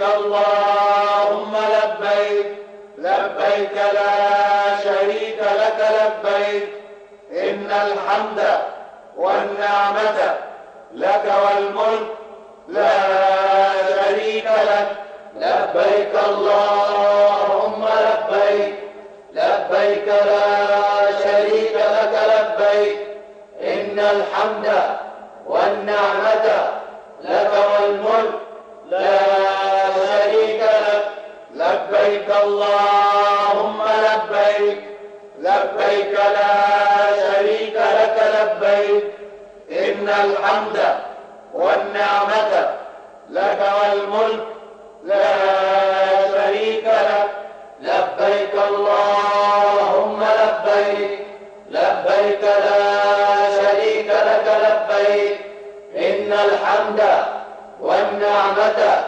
اللهم لبيك لبيك لا شريك لك لبيك إن الحمد والنعمة لك والملك لا شريك لك لبيك اللهم لبيك لبيك لا شريك لك لبيك إن الحمد والنعمة لك والملك لا شريك لك لبيك اللهم لبيك لبيك لا شريك لك لبيك إن الحمد والنعمة لك والملك لا شريك لك لبيك اللهم لبيك لبيك لا شريك لك لبيك إن الحمد والنعمة